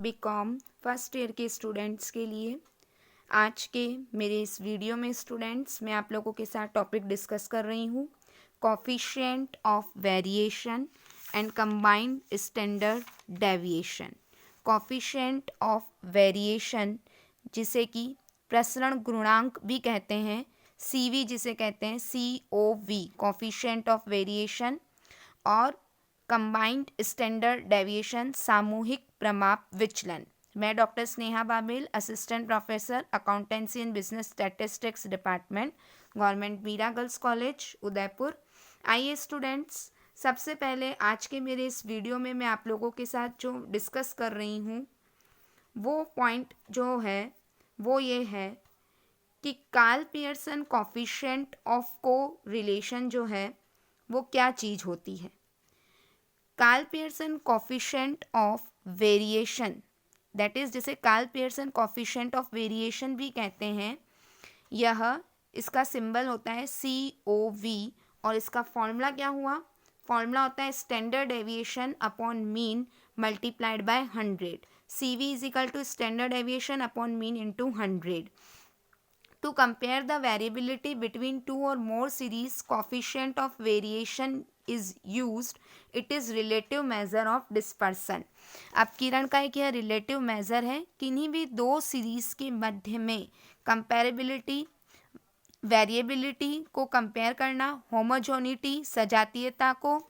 BCom first year के students के लिए आज के मेरे इस वीडियो में स्टूडेंट्स मैं आप लोगों के साथ टॉपिक डिस्कस कर रही हूँ coefficient of variation and combined standard deviation. Coefficient of variation जिसे कि प्रसरण गुणांक भी कहते हैं, CV जिसे कहते हैं COV कोफिशिएंट ऑफ वेरिएशन, और कंबाइंड स्टैंडर्ड डेविएशन सामूहिक प्रमाप विचलन। मैं doctor Sneha Babil, assistant professor accountancy and business statistics department, government Meera girls college Udaipur. आइए स्टूडेंट्स, सबसे पहले आज के मेरे इस वीडियो में मैं आप लोगों के साथ जो डिस्कस कर रही हूँ वो पॉइंट जो है वो ये है कि Karl Pearson coefficient of correlation जो है वो क्या चीज़ होती है। Karl Pearson coefficient of variation, that is जिसे Karl Pearson coefficient of variation भी कहते हैं, यह इसका सिंबल होता है COV और इसका फॉर्मूला क्या हुआ? फॉर्मूला होता है standard deviation upon mean multiplied by 100। CV is equal to standard deviation upon mean into 100। To compare the variability between two or more series, coefficient of variation is used. It is relative measure of dispersion. अब किरण का एक यह relative major है, किन्हीं भी दो series के मध्य में कंपेरेबिलिटी, वेरिएबिलिटी को कंपेयर करना, होमोजोनिटी सजातीयता को,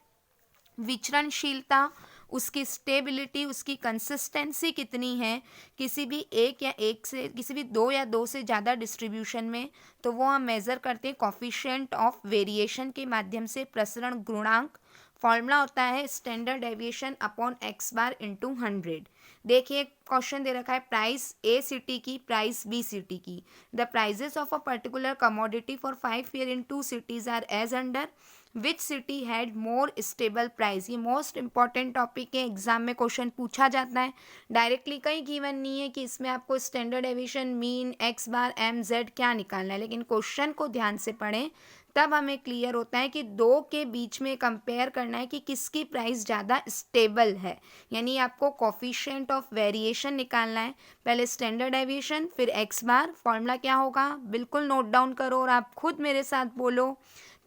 विचरणशीलता उसकी स्टेबिलिटी, उसकी कंसिस्टेंसी कितनी है किसी भी किसी भी दो या दो से ज़्यादा डिस्ट्रीब्यूशन में, तो वो हम मेज़र करते हैं कोफिशिएंट ऑफ वेरिएशन के माध्यम से। प्रसरण गुणांक फॉर्मूला होता है standard deviation upon x bar into 100। देखिए क्वेश्चन दे रखा है प्राइस A सिटी की, प्राइस B सिटी की। The prices of a particular commodity for 5 year in 2 cities are as under. Which city had more stable price. ये most important topic है, exam में question पूछा जाता है। डायरेक्टली कहीं given नहीं है कि इसमें आपको स्टैंडर्ड डेविएशन, मीन, x बार, MZ क्या निकालना है, लेकिन क्वेश्चन को ध्यान से पढ़ें तब हमें क्लियर होता है कि दो के बीच में कंपेयर करना है कि किसकी प्राइस ज़्यादा स्टेबल है, यानी आपको कोफिशिएंट ऑफ वेरिएशन निकालना है। पहले स्टैंडर्ड डेविएशन फिर x बार, फॉर्मूला क्या होगा बिल्कुल नोट डाउन करो और आप खुद मेरे साथ बोलो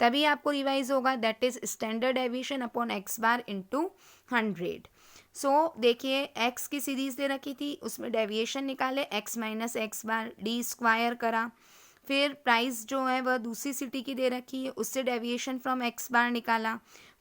तभी आपको रिवाइज होगा। That is standard deviation upon x bar into 100। सो देखिए x की सीरीज दे रखी थी, उसमें डेविएशन निकाले, x माइनस एक्स बार डी स्क्वायर करा। फिर प्राइस जो है वह दूसरी सिटी की दे रखी है, उससे डेविएशन फ्रॉम x बार निकाला।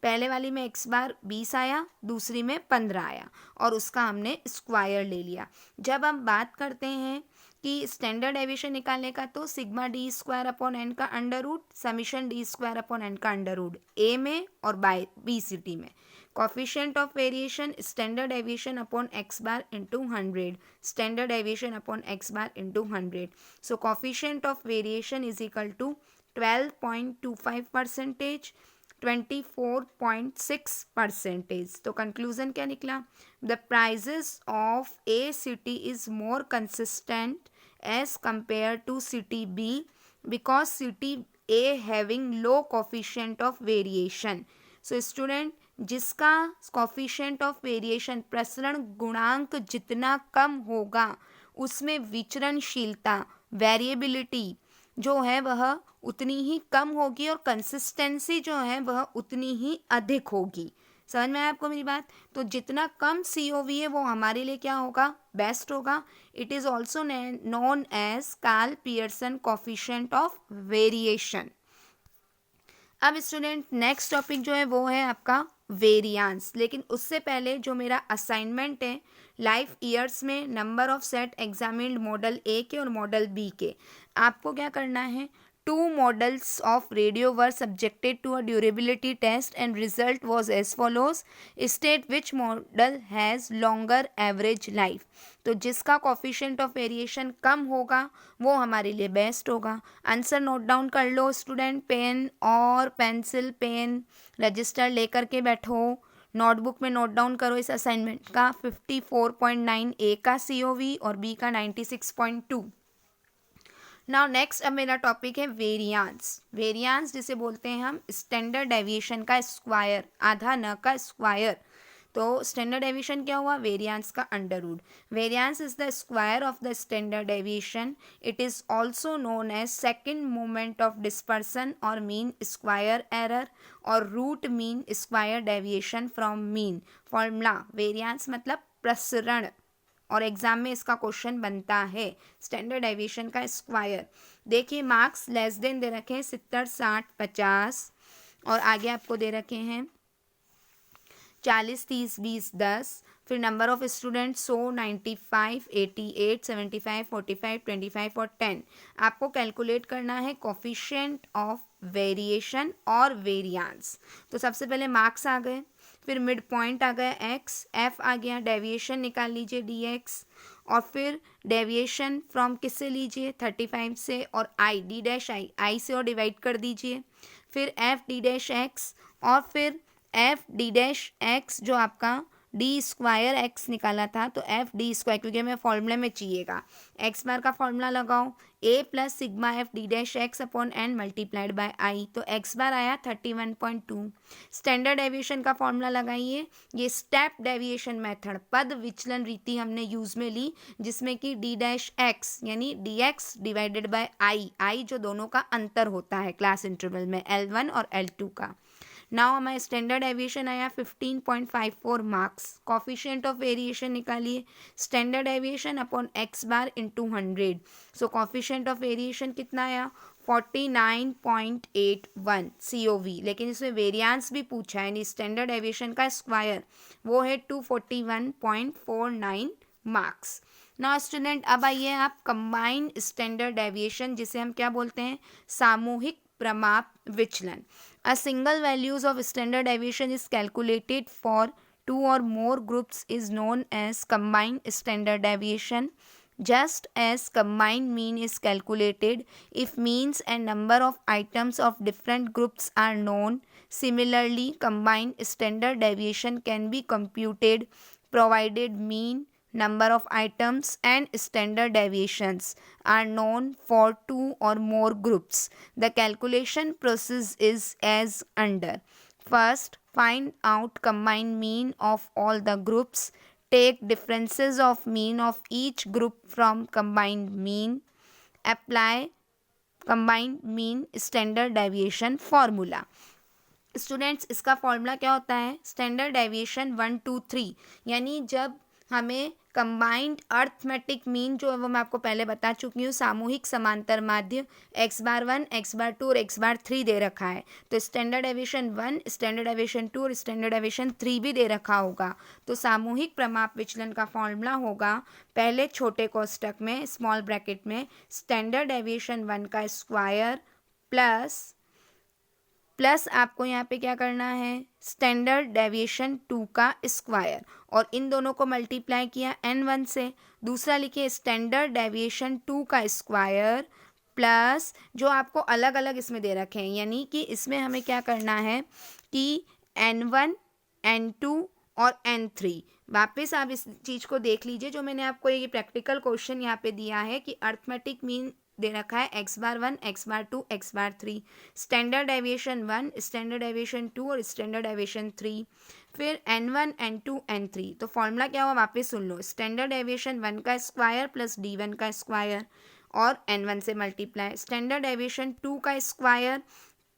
पहले वाली में x बार 20 आया, दूसरी में 15 आया और उसका हमने स्क्वायर ले लिया। जब हम बात करते हैं कि स्टैंडर्ड डेविएशन निकालने का, तो sigma D square upon N का under root summation D square upon N का अंडर रूट A में और बाय B सिटी में। Coefficient of variation standard deviation upon x bar into 100, standard deviation upon x bar into 100। So coefficient of variation is equal to 12.25%, 24.6%। तो conclusion क्या निकला? The prices of A city is more consistent as compare to city B because city A having low coefficient of variation. So student, जिसका coefficient of variation प्रसरण गुणांक जितना कम होगा उसमें विचरणशीलता, variability जो है वह उतनी ही कम होगी और कंसिस्टेंसी जो है वह उतनी ही अधिक होगी। समझ में आया आपको मेरी बात? तो जितना कम COV है वो हमारे लिए क्या होगा? बेस्ट होगा। It is also known as Karl Pearson coefficient of variation. अब स्टूडेंट नेक्स्ट टॉपिक जो है वो है आपका वेरियांस, लेकिन उससे पहले जो मेरा असाइनमेंट है लाइफ ईयर्स में number of set examined model A के और मॉडल B के, आपको क्या करना है? 2 models of radio were subjected to a durability test and result was as follows. State which model has longer average life. तो जिसका कोफिशिएंट ऑफ वेरिएशन कम होगा वो हमारे लिए बेस्ट होगा। आंसर नोट डाउन कर लो स्टूडेंट, पेन और पेंसिल, पेन रजिस्टर लेकर के बैठो, नोटबुक में नोट डाउन करो इस असाइनमेंट का। 54.9 A का COV और B का 96.2। नाउ नेक्स्ट अब मेरा टॉपिक है वेरियांस। वेरियांस जिसे बोलते हैं हम स्टैंडर्ड डेविएशन का स्क्वायर, आधा न का स्क्वायर। तो स्टैंडर्ड डेविएशन क्या हुआ, वेरियांस का under root. Variance is the square of the standard deviation. It is also known as second moment of dispersion और मीन स्क्वायर एरर और root mean square deviation from mean. Formula variance मतलब प्रसरण, और exam में इसका question बनता है standard deviation का स्क्वायर. देखिए मार्क्स लेस देन दे रखे हैं 70, 60, 50 और आगे आपको दे रखे हैं 40, 30, 20, 10. फिर नंबर ऑफ स्टूडेंट्स 100, 95, 88, 75, 45, 25 और 10. आपको कैलकुलेट करना है कोफिशिएंट ऑफ वेरिएशन और वेरियांस. तो सबसे पहले मार्क्स आ गए, फिर मिड पॉइंट आ गया एक्स, एफ आ गया, डेविएशन निकाल लीजिए डी एक्स, और फिर डेविएशन फ्रॉम किससे लीजिए 35 से, और आई डी डैश आई से और डिवाइड कर दीजिए, फिर एफ डी डैश एक्स, और फिर एफ डी डैश एक्स जो आपका डी स्क्वायर एक्स निकाला था, तो एफ डी स्क्वायर, क्योंकि हमें फॉर्मूले में चाहिएगा. एक्स बार का फॉर्मूला लगाओ, A plus sigma F D dash X upon N multiplied by I, तो एक्स बार आया 31.2. स्टैंडर्ड डेविएशन का फॉर्मूला लगाइए. ये स्टेप डेविएशन मेथड, पद विचलन रीति हमने यूज में ली, जिसमें कि डी डैश एक्स यानी डी एक्स डिवाइडेड बाय आई जो दोनों का अंतर होता है क्लास इंटरवल में L1 और L2 का. नाउ हमारा स्टैंडर्ड डेविएशन आया 15.54 मार्क्स. कॉफिशिएंट ऑफ वेरिएशन निकालिए, standard deviation upon x bar into 100. So coefficient of variation कितना आया 49.81 COV. लेकिन इसमें वेरियांस भी पूछा है, यानी स्टैंडर्ड डेविएशन का स्क्वायर, वो है 241.49 मार्क्स. ना स्टूडेंट अब आइए आप कंबाइंड स्टैंडर्ड डेविएशन, जिसे हम क्या बोलते हैं, सामूहिक प्रमाप विचलन. A single values of standard deviation is calculated for two or more groups is known as combined standard deviation. Just as combined mean is calculated if means and number of items of different groups are known, similarly combined standard deviation can be computed provided mean, number of items and standard deviations are known for two or more groups. The calculation process is as under. First, find out combined mean of all the groups. Take differences of mean of each group from combined mean. Apply combined mean standard deviation formula. Students इसका formula क्या होता है, standard deviation 1, 2, 3, यानी जब हमें combined arithmetic mean जो है वो मैं आपको पहले बता चुकी हूँ, सामूहिक समांतर माध्य एक्स बार 1, एक्स बार 2 और एक्स बार 3 दे रखा है, तो स्टैंडर्ड डेविएशन 1, स्टैंडर्ड डेविएशन 2 और स्टैंडर्ड डेविएशन 3 भी दे रखा होगा. तो सामूहिक प्रमाप विचलन का फॉर्मूला होगा, पहले छोटे कोष्टक में स्मॉल ब्रैकेट में स्टैंडर्ड डेविएशन 1 का स्क्वायर प्लस आपको यहाँ पे क्या करना है, स्टैंडर्ड डेविएशन 2 का स्क्वायर, और इन दोनों को मल्टीप्लाई किया n1 से. दूसरा लिखिए स्टैंडर्ड डेविएशन 2 का स्क्वायर प्लस जो आपको अलग अलग इसमें दे रखे हैं, यानी कि इसमें हमें क्या करना है कि n1, n2 और n3. वापस आप इस चीज़ को देख लीजिए, जो मैंने आपको ये प्रैक्टिकल क्वेश्चन यहाँ पे दिया है कि अर्थमेटिक मीन दे रखा है एक्स बार 1, एक्स बार 2, एक्स बार 3, स्टैंडर्ड डेविएशन 1, स्टैंडर्ड डेविएशन 2 और स्टैंडर्ड डेविएशन 3, फिर n1, n2, n3. तो फॉर्मूला क्या हुआ वापस सुन लो, स्टैंडर्ड डेविएशन 1 का स्क्वायर प्लस d1 का स्क्वायर और n1 से मल्टीप्लाई, स्टैंडर्ड डेविएशन 2 का स्क्वायर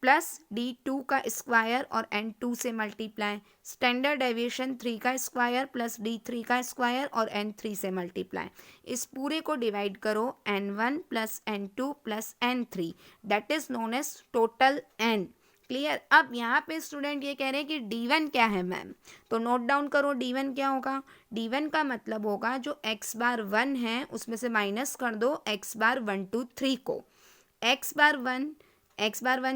प्लस d2 का स्क्वायर और n2 से मल्टीप्लाई, स्टैंडर्ड डेविएशन 3 का स्क्वायर प्लस d3 का स्क्वायर और n3 से मल्टीप्लाई. इस पूरे को डिवाइड करो n1 plus n2 plus n3, that is known as total n. Clear. अब यहाँ पे स्टूडेंट ये कह रहे हैं कि d1 क्या है मैम, तो नोट डाउन करो d1 क्या होगा. d1 का मतलब होगा जो x बार 1 है उसमें से माइनस कर दो x बार 1, 2, 3 को. x बार 1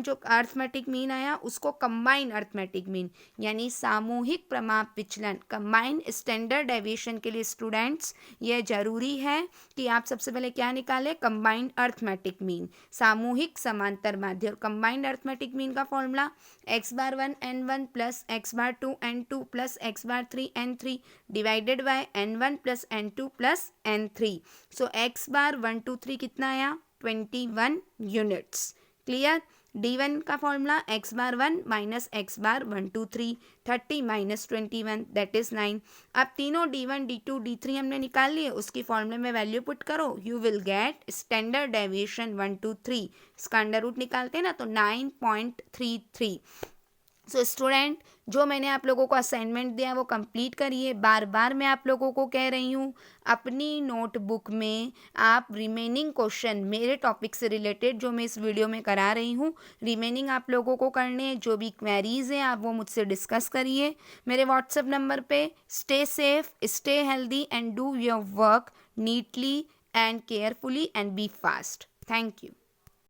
जो अर्थमेटिक मीन आया उसको कंबाइंड अर्थमेटिक मीन यानी सामूहिक प्रमाप विचलन, कंबाइंड स्टैंडर्ड डेविएशन के लिए स्टूडेंट्स ये जरूरी है कि आप सबसे पहले क्या निकालें, कंबाइंड अर्थमेटिक मीन, सामूहिक समांतर माध्य. और कंबाइंड अर्थमेटिक मीन का formula x bar 1 n1 plus x bar 2 n2 plus x bar 3 n3 divided by n1 plus n2 plus n3. So x बार 1, 2, 3 कितना आया 21 यूनिट्स. क्लियर. D1 का formula x bar 1 minus x bar 1 2 3 30 minus 21 that is 9। अब तीनों D1 D2 D3 हमने निकाल लिए, उसकी फॉर्मूले में वैल्यू पुट करो, you will get standard deviation 1 2 3, इसका अंडर रूट निकालते हैं ना तो 9.33। सो स्टूडेंट, जो मैंने आप लोगों को असाइनमेंट दिया वो कंप्लीट करिए। बार बार मैं आप लोगों को कह रही हूँ, अपनी नोटबुक में आप रिमेनिंग क्वेश्चन मेरे टॉपिक से रिलेटेड जो मैं इस वीडियो में करा रही हूँ, रिमेनिंग आप लोगों को करने हैं। जो भी क्वेरीज हैं आप वो मुझसे डिस्कस करिए मेरे व्हाट्सएप नंबर पे। Stay safe, stay healthy and do your work neatly and carefully and be fast. Thank you.